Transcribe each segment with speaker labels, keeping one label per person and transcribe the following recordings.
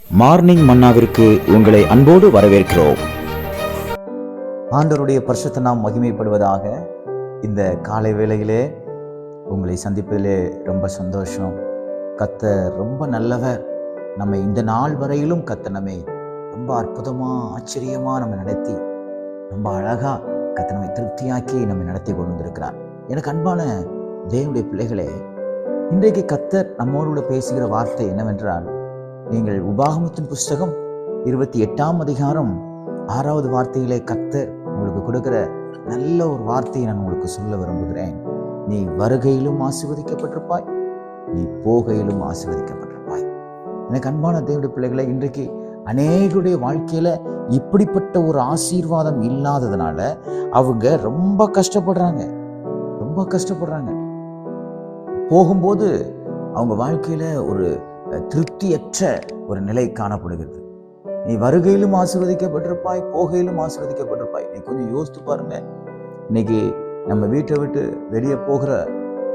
Speaker 1: Morning மன்னாவிற்கு உங்களை அன்போடு வரவேற்கிறோம்.
Speaker 2: ஆண்டவருடைய பரிசுத்த நாம் மகிமைப்படுவதாக. இந்த காலை வேளையிலே உங்களை சந்திப்பதிலே ரொம்ப சந்தோஷம். கர்த்தர் ரொம்ப நல்லவர். நம்ம இந்த நாள் வரையிலும் கர்த்தர் நம்மை ரொம்ப அற்புதமா ஆச்சரியமா நம்ம நடத்தி ரொம்ப அழகா கர்த்தர் நம்மை திருப்தியாக்கி நம்மை நடத்தி கொண்டு வந்திருக்கிறார். எனக்கு அன்பான தேவனுடைய பிள்ளைகளே, இன்றைக்கு கர்த்தர் நம்மோடு பேசுகிற வார்த்தை என்னவென்றால், நீங்கள் உபாகமத்தின் புஸ்தகம் 28ஆம் அதிகாரம் 6வது வார்த்தையிலே கர்த்தர் உங்களுக்கு கொடுக்கிற நல்ல ஒரு வார்த்தையை நான் உங்களுக்கு சொல்ல விரும்புகிறேன். நீ வருகையிலும் ஆசீர்வதிக்கப்பட்டிருப்பாய், நீ போகையிலும் ஆசீர்வதிக்கப்பட்டிருப்பாய். எனக்கு அன்பான தேவனுடைய பிள்ளைகளை, இன்றைக்கு அநேகருடைய வாழ்க்கையில இப்படிப்பட்ட ஒரு ஆசீர்வாதம் இல்லாததுனால அவங்க ரொம்ப கஷ்டப்படுறாங்க. போகும்போது அவங்க வாழ்க்கையில ஒரு திருப்தியற்ற ஒரு நிலை காணப்படுகிறது. நீ வருகையிலும் ஆசீர்வதிக்கப்பட்டிருப்பாய், போகையிலும் ஆசீர்வதிக்கப்பட்டிருப்பாய். நீ கொஞ்சம் யோசித்து பாருங்க. இன்னைக்கு நம்ம வீட்டை விட்டு வெளியே போகிற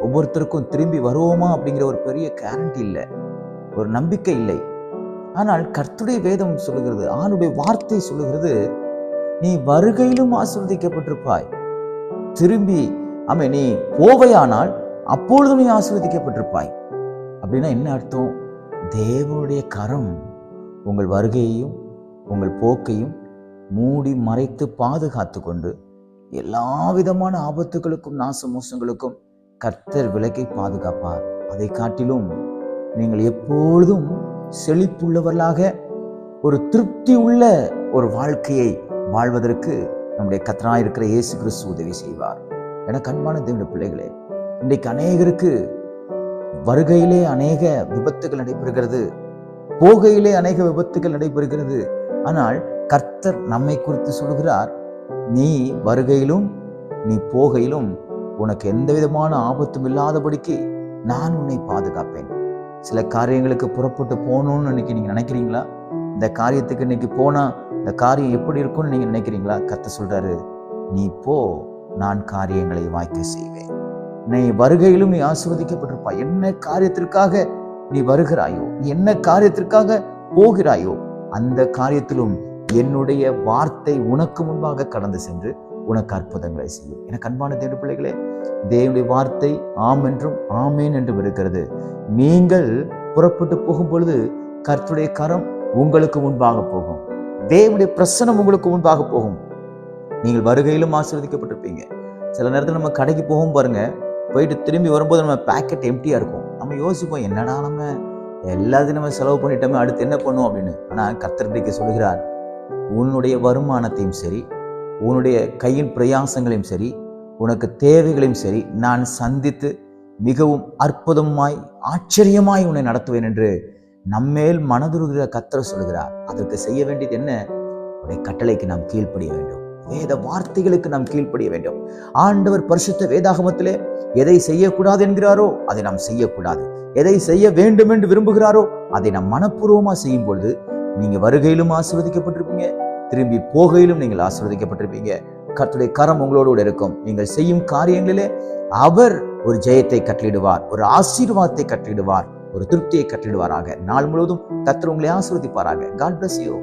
Speaker 2: ஒவ்வொருத்தருக்கும் திரும்பி வருவோமா அப்படிங்கிற ஒரு பெரிய கேரண்டி இல்லை, ஒரு நம்பிக்கை இல்லை. ஆனால் கர்த்தருடைய வேதம் சொல்லுகிறது, ஆணுடைய வார்த்தை சொல்லுகிறது, நீ வருகையிலும் ஆசீர்வதிக்கப்பட்டிருப்பாய், திரும்பி நீ போவையானால் அப்பொழுதும் நீ ஆசீர்வதிக்கப்பட்டிருப்பாய். அப்படின்னா என்ன அர்த்தம்? தேவனுடைய கரம் உங்கள் வருகையையும் உங்கள் போக்கையும் மூடி மறைத்து பாதுகாத்து கொண்டு எல்லா விதமான ஆபத்துகளுக்கும் நாச மோசங்களுக்கும் கர்த்தர் விலக்கி பாதுகாப்பார். அதை காட்டிலும் நீங்கள் எப்பொழுதும் செழிப்புள்ளவர்களாக ஒரு திருப்தி உள்ள ஒரு வாழ்க்கையை வாழ்வதற்கு நம்முடைய கர்த்தராய் இருக்கிற இயேசு கிறிஸ்து உதவி செய்வார். எனக்கு அன்பான தேவனுடைய பிள்ளைகளே, இன்றைக்கு அநேகருக்கு வருகையிலே அநேக விபத்துகள் நடைபெறுகிறது, போகையிலே அநேக விபத்துகள் நடைபெறுகிறது. ஆனால் கர்த்தர் நம்மை குறித்து சொல்கிறார், நீ வருகையிலும் நீ போகையிலும் உனக்கு எந்த விதமான ஆபத்தும் இல்லாதபடிக்கு நான் உன்னை பாதுகாப்பேன். சில காரியங்களுக்கு புறப்பட்டு போகணும்னு இன்னைக்கு நீங்க நினைக்கிறீங்களா? இந்த காரியத்துக்கு இன்னைக்கு போனா இந்த காரியம் எப்படி இருக்கும்னு நீங்க நினைக்கிறீங்களா? கர்த்தர் சொல்றாரு, நீ போ, நான் காரியங்களை வாய்க்க செய்வேன். நீ வருகையிலும் நீ ஆசீர்வதிக்கப்பட்டிருப்பாய். என்ன காரியத்திற்காக நீ வருகிறாயோ, நீ என்ன காரியத்திற்காக போகிறாயோ, அந்த காரியத்திலும் என்னுடைய வார்த்தை உனக்கு முன்பாக கடந்து சென்று உனக்கு அற்புதங்களை செய்யும். எனக்கு அன்பான தேவனுடைய பிள்ளைகளே, தேவனுடைய வார்த்தை ஆம் என்றும் ஆமேன் என்றும் இருக்கிறது. நீங்கள் புறப்பட்டு போகும் பொழுது கர்த்தருடைய கரம் உங்களுக்கு முன்பாக போகும், தேவனுடைய பிரசன்னம் உங்களுக்கு முன்பாக போகும். நீங்கள் வருகையிலும் ஆசீர்வதிக்கப்பட்டிருப்பீங்க. சில நேரத்தில் நம்ம கடைக்கு போகும் பாருங்க, போயிட்டு திரும்பி வரும்போது நம்ம பேக்கெட் எம்டியா இருக்கும். நம்ம யோசிப்போம், என்னடா நம்ம எல்லாத்தையும் நம்ம செலவு பண்ணிட்டோமே, அடுத்து என்ன பண்ணுவோம் அப்படின்னு. ஆனா கர்த்தர் இன்றைக்கு சொல்கிறார், உன்னுடைய வருமானத்தையும் சரி, உன்னுடைய கையின் பிரயாசங்களையும் சரி, உனக்கு தேவைகளையும் சரி நான் சந்தித்து மிகவும் அற்புதமாய் ஆச்சரியமாய் உன்னை நடத்துவேன் என்று நம்மேல் மனதுருகிற கர்த்தர் சொல்கிறார். அதற்கு செய்ய வேண்டியது என்ன? உடைய கட்டளைக்கு நாம் கீழ்ப்படிய வேண்டும், வேத வார்த்தைகளுக்கு நாம் கீழ்ப்படிய வேண்டும். ஆண்டவர் பரிசுத்த வேதாகமத்திலே எதை செய்யக்கூடாது என்கிறாரோ அதை நாம் செய்யக்கூடாது, எதை செய்ய வேண்டும் என்று விரும்புகிறாரோ அதை நாம் மனப்பூர்வமா செய்யும் பொழுது நீங்க வருகையிலும் ஆசீர்வதிக்கப்பட்டிருப்பீங்க, திரும்பி போகையிலும் நீங்கள் ஆசீர்வதிக்கப்பட்டிருப்பீங்க. கர்த்தருடைய கரம் உங்களோடு இருக்கும். நீங்கள் செய்யும் காரியங்களிலே அவர் ஒரு ஜெயத்தை கட்டளிடுவார், ஒரு ஆசீர்வாதத்தை கட்டளிடுவார், ஒரு திருப்தியை கட்டளிடுவாராக. நாள் முழுவதும் கர்த்தர் உங்களை ஆசீர்வதிப்பாராக. God bless you.